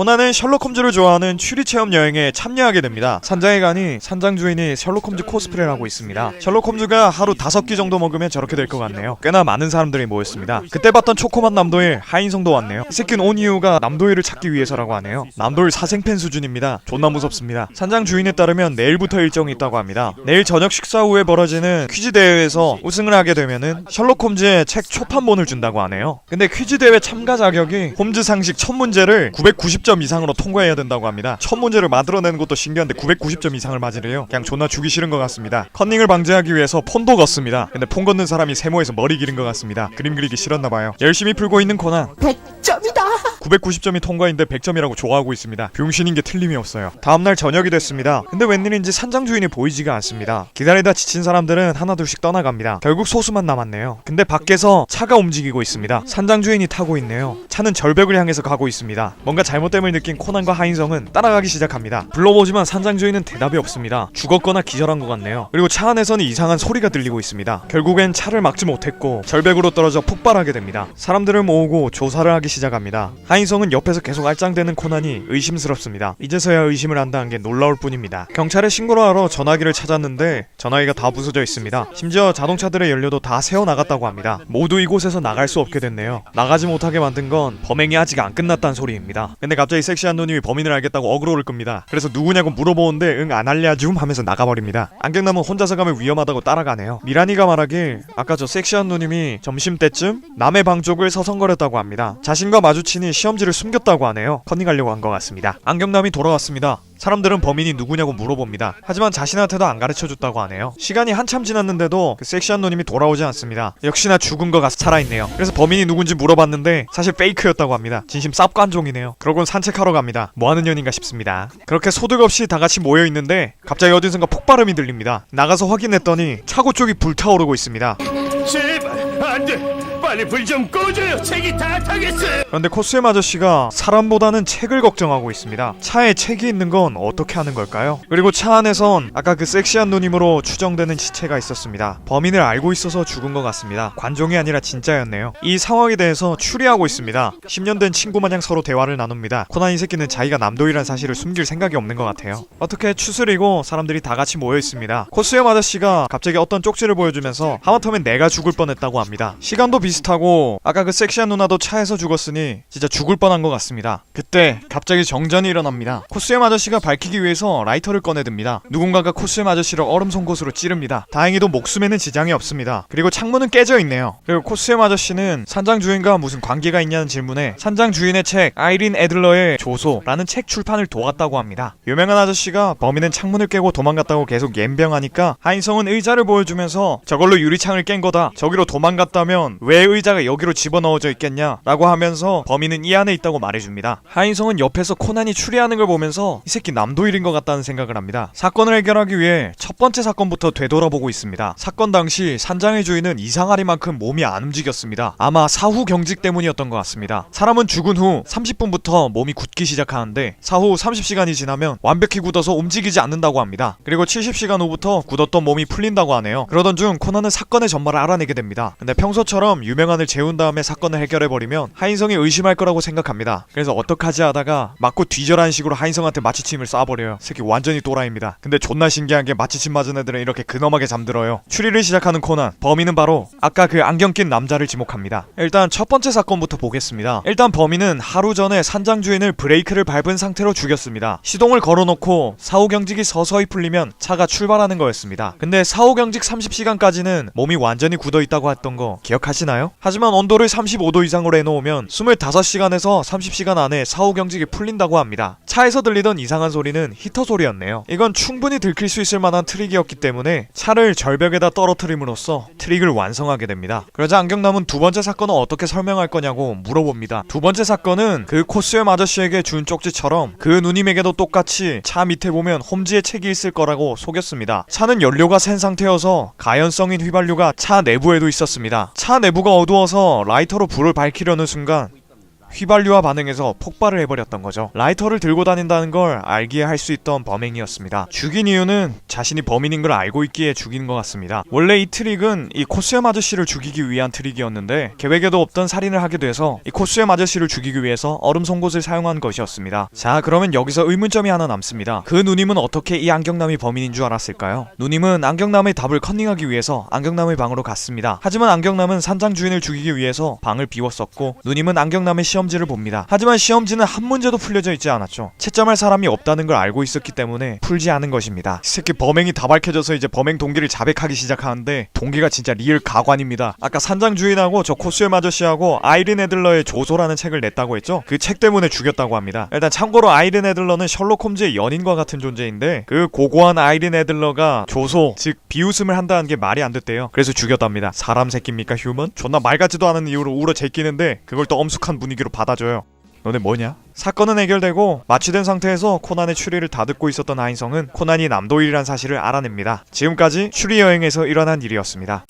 코난은 셜록 홈즈를 좋아하는 추리 체험 여행에 참여하게 됩니다. 산장에 가니 산장 주인이 셜록 홈즈 코스프레를 하고 있습니다. 셜록 홈즈가 하루 5끼 정도 먹으면 저렇게 될 것 같네요. 꽤나 많은 사람들이 모였습니다. 그때 봤던 초코맛 남도일 하인성도 왔네요. 이 새끼는 온 이유가 남도일을 찾기 위해서라고 하네요. 남도일 사생팬 수준입니다. 존나 무섭습니다. 산장 주인에 따르면 내일부터 일정이 있다고 합니다. 내일 저녁 식사 후에 벌어지는 퀴즈 대회에서 우승을 하게 되면은 셜록 홈즈의 책 초판본을 준다고 하네요. 근데 퀴즈 대회 참가 자격이 홈즈 상식 첫 문제를 990점 이상으로 통과해야 된다고 합니다. 첫 문제를 만들어내는 것도 신기한데 990점 이상을 맞으래요. 그냥 존나 주기 싫은 것 같습니다. 컨닝을 방지하기 위해서 폰도 걷습니다. 근데 폰 걷는 사람이 세모에서 머리 기른 것 같습니다. 그림 그리기 싫었나봐요. 열심히 풀고 있는 코난 100점이다. 990점이 통과인데 100점이라고 좋아하고 있습니다. 병신인 게 틀림이 없어요. 다음날 저녁이 됐습니다. 근데 웬일인지 산장 주인이 보이지가 않습니다. 기다리다 지친 사람들은 하나둘씩 떠나갑니다. 결국 소수만 남았네요. 근데 밖에서 차가 움직이고 있습니다. 산장 주인이 타고 있네요. 차는 절벽을 향해서 가고 있습니다. 뭔가 잘못됨을 느낀 코난과 하인성은 따라가기 시작합니다. 불러보지만 산장 주인은 대답이 없습니다. 죽었거나 기절한 것 같네요. 그리고 차 안에서는 이상한 소리가 들리고 있습니다. 결국엔 차를 막지 못했고 절벽으로 떨어져 폭발하게 됩니다. 사람들을 모으고 조사를 하기 시작합니다. 하인성은 옆에서 계속 알짱대는 코난이 의심스럽습니다. 이제서야 의심을 한다는 게 놀라울 뿐입니다. 경찰에 신고를 하러 전화기를 찾았는데 전화기가 다 부서져 있습니다. 심지어 자동차들의 연료도 다 새어나갔다고 합니다. 모두 이곳에서 나갈 수 없게 됐네요. 나가지 못하게 만든 건 범행이 아직 안 끝났다는 소리입니다. 근데 갑자기 섹시한 누님이 범인을 알겠다고 어그로를 끕니다. 그래서 누구냐고 물어보는데 응 안 알려줌 하면서 나가버립니다. 안경남은 혼자서 가면 위험하다고 따라가네요. 미란이가 말하길 아까 저 섹시한 누님이 점심때쯤 남의 방 쪽을 서성거렸다고 합니다. 자신과 마주치니 시험지를 숨겼다고 하네요. 컨닝하려고 한 것 같습니다. 안경남이 돌아왔습니다. 사람들은 범인이 누구냐고 물어봅니다. 하지만 자신한테도 안 가르쳐줬다고 하네요. 시간이 한참 지났는데도 그 섹시한 누님이 돌아오지 않습니다. 역시나 죽은 거 같아 살아있네요. 그래서 범인이 누군지 물어봤는데 사실 페이크였다고 합니다. 진심 쌉관종이네요. 그러곤 산책하러 갑니다. 뭐하는 년인가 싶습니다. 그렇게 소득 없이 다같이 모여있는데 갑자기 어디선가 폭발음이 들립니다. 나가서 확인했더니 차고 쪽이 불타오르고 있습니다. 제발 안돼, 빨리 불 좀 꺼줘요. 책이 다 타겠어요. 그런데 코스염 아저씨가 사람보다는 책을 걱정하고 있습니다. 차에 책이 있는 건 어떻게 하는 걸까요? 그리고 차 안에선 아까 그 섹시한 누님으로 추정되는 시체가 있었습니다. 범인을 알고 있어서 죽은 것 같습니다. 관종이 아니라 진짜였네요. 이 상황에 대해서 추리하고 있습니다. 10년 된 친구 마냥 서로 대화를 나눕니다. 코난 이 새끼는 자기가 남도이란 사실을 숨길 생각이 없는 것 같아요. 어떻게 추스리고 사람들이 다 같이 모여 있습니다. 코스염 아저씨가 갑자기 어떤 쪽지를 보여주면서 하마터면 내가 죽을 뻔했다고 합니다. 시간도 비슷하고 아까 그 섹시한 누나도 차에서 죽었으니 진짜 죽을 뻔한 것 같습니다. 그때 갑자기 정전이 일어납니다. 코스염 아저씨가 밝히기 위해서 라이터를 꺼내듭니다. 누군가가 코스염 아저씨를 얼음 송곳으로 찌릅니다. 다행히도 목숨에는 지장이 없습니다. 그리고 창문은 깨져 있네요. 그리고 코스염 아저씨는 산장 주인과 무슨 관계가 있냐는 질문에 산장 주인의 책 아이린 애들러의 조소라는 책 출판을 도왔다고 합니다. 유명한 아저씨가 범인은 창문을 깨고 도망갔다고 계속 옌병하니까 하인성은 의자를 보여주면서 저걸로 유리창을 깬 거다. 저기로 도망갔다면 왜 의자가 여기로 집어넣어져 있겠냐 라고 하면서 범인은 이 안에 있다고 말해줍니다. 하인성은 옆에서 코난이 추리하는 걸 보면서 이 새끼 남도일인 것 같다는 생각을 합니다. 사건을 해결하기 위해 첫 번째 사건부터 되돌아보고 있습니다. 사건 당시 산장의 주인은 이상하리만큼 몸이 안 움직였습니다. 아마 사후 경직 때문이었던 것 같습니다. 사람은 죽은 후 30분부터 몸이 굳기 시작하는데 사후 30시간이 지나면 완벽히 굳어서 움직이지 않는다고 합니다. 그리고 70시간 후부터 굳었던 몸이 풀린다고 하네요. 그러던 중 코난은 사건의 전말을 알아내게 됩니다. 근데 평소처럼 유명한을 재운 다음에 사건을 해결해버리면 하인성이 의심할 거라고 생각합니다. 그래서 어떡하지 하다가 맞고 뒤져라는 식으로 하인성한테 마취침을 쏴버려요. 새끼 완전히 또라이입니다. 근데 존나 신기한 게 마취침 맞은 애들은 이렇게 근엄하게 잠들어요. 추리를 시작하는 코난. 범인은 바로 아까 그 안경 낀 남자를 지목합니다. 일단 첫 번째 사건부터 보겠습니다. 일단 범인은 하루 전에 산장 주인을 브레이크를 밟은 상태로 죽였습니다. 시동을 걸어놓고 사후 경직이 서서히 풀리면 차가 출발하는 거였습니다. 근데 사후 경직 30시간까지는 몸이 완전히 굳어있다고 했던 거 기억하시나요? 하지만 온도를 35도 이상으로 해놓으면 25시간에서 30시간 안에 사후 경직이 풀린다고 합니다. 차에서 들리던 이상한 소리는 히터 소리였네요. 이건 충분히 들킬 수 있을 만한 트릭이었기 때문에 차를 절벽에다 떨어뜨림으로써 트릭을 완성하게 됩니다. 그러자 안경남은 두 번째 사건은 어떻게 설명할 거냐고 물어봅니다. 두 번째 사건은 그 코스염 아저씨에게 준 쪽지처럼 그 누님에게도 똑같이 차 밑에 보면 홈즈의 책이 있을 거라고 속였습니다. 차는 연료가 센 상태여서 가연성인 휘발유가 차 내부에도 있었습니다. 차 내부가 어두워서 라이터로 불을 밝히려는 순간 휘발유와 반응해서 폭발을 해버렸던 거죠. 라이터를 들고 다닌다는 걸 알기에 할 수 있던 범행이었습니다. 죽인 이유는 자신이 범인인 걸 알고 있기에 죽인 것 같습니다. 원래 이 트릭은 이 코스염 아저씨를 죽이기 위한 트릭이었는데 계획에도 없던 살인을 하게 돼서 이 코스염 아저씨를 죽이기 위해서 얼음 송곳을 사용한 것이었습니다. 자, 그러면 여기서 의문점이 하나 남습니다. 그 누님은 어떻게 이 안경남이 범인인 줄 알았을까요? 누님은 안경남의 답을 컨닝하기 위해서 안경남의 방으로 갔습니다. 하지만 안경남은 산장 주인을 죽이기 위해서 방을 비웠었고 누님은 안경남의 시험지를 봅니다. 하지만 시험지는 한 문제도 풀려져 있지 않았죠. 채점할 사람이 없다는 걸 알고 있었기 때문에 풀지 않은 것입니다. 이 새끼 범행이 다 밝혀져서 이제 범행 동기를 자백하기 시작하는데 동기가 진짜 리얼 가관입니다. 아까 산장 주인하고 저 코스염 아저씨하고 아이린 애들러의 조소라는 책을 냈다고 했죠? 그 책 때문에 죽였다고 합니다. 일단 참고로 아이린 애들러는 셜록 홈즈의 연인과 같은 존재인데 그 고고한 아이린 애들러가 조소, 즉 비웃음을 한다는 게 말이 안 됐대요. 그래서 죽였답니다. 사람 새끼입니까 휴먼? 존나 말 같지도 않은 이유로 울어 제끼는데 그걸 또 엄숙한 분위기로 받아줘요. 너네 뭐냐? 사건은 해결되고 마취된 상태에서 코난의 추리를 다듣고 있었던 하인성은 코난이 남도일이란 사실을 알아냅니다. 지금까지 추리 여행에서 일어난 일이었습니다.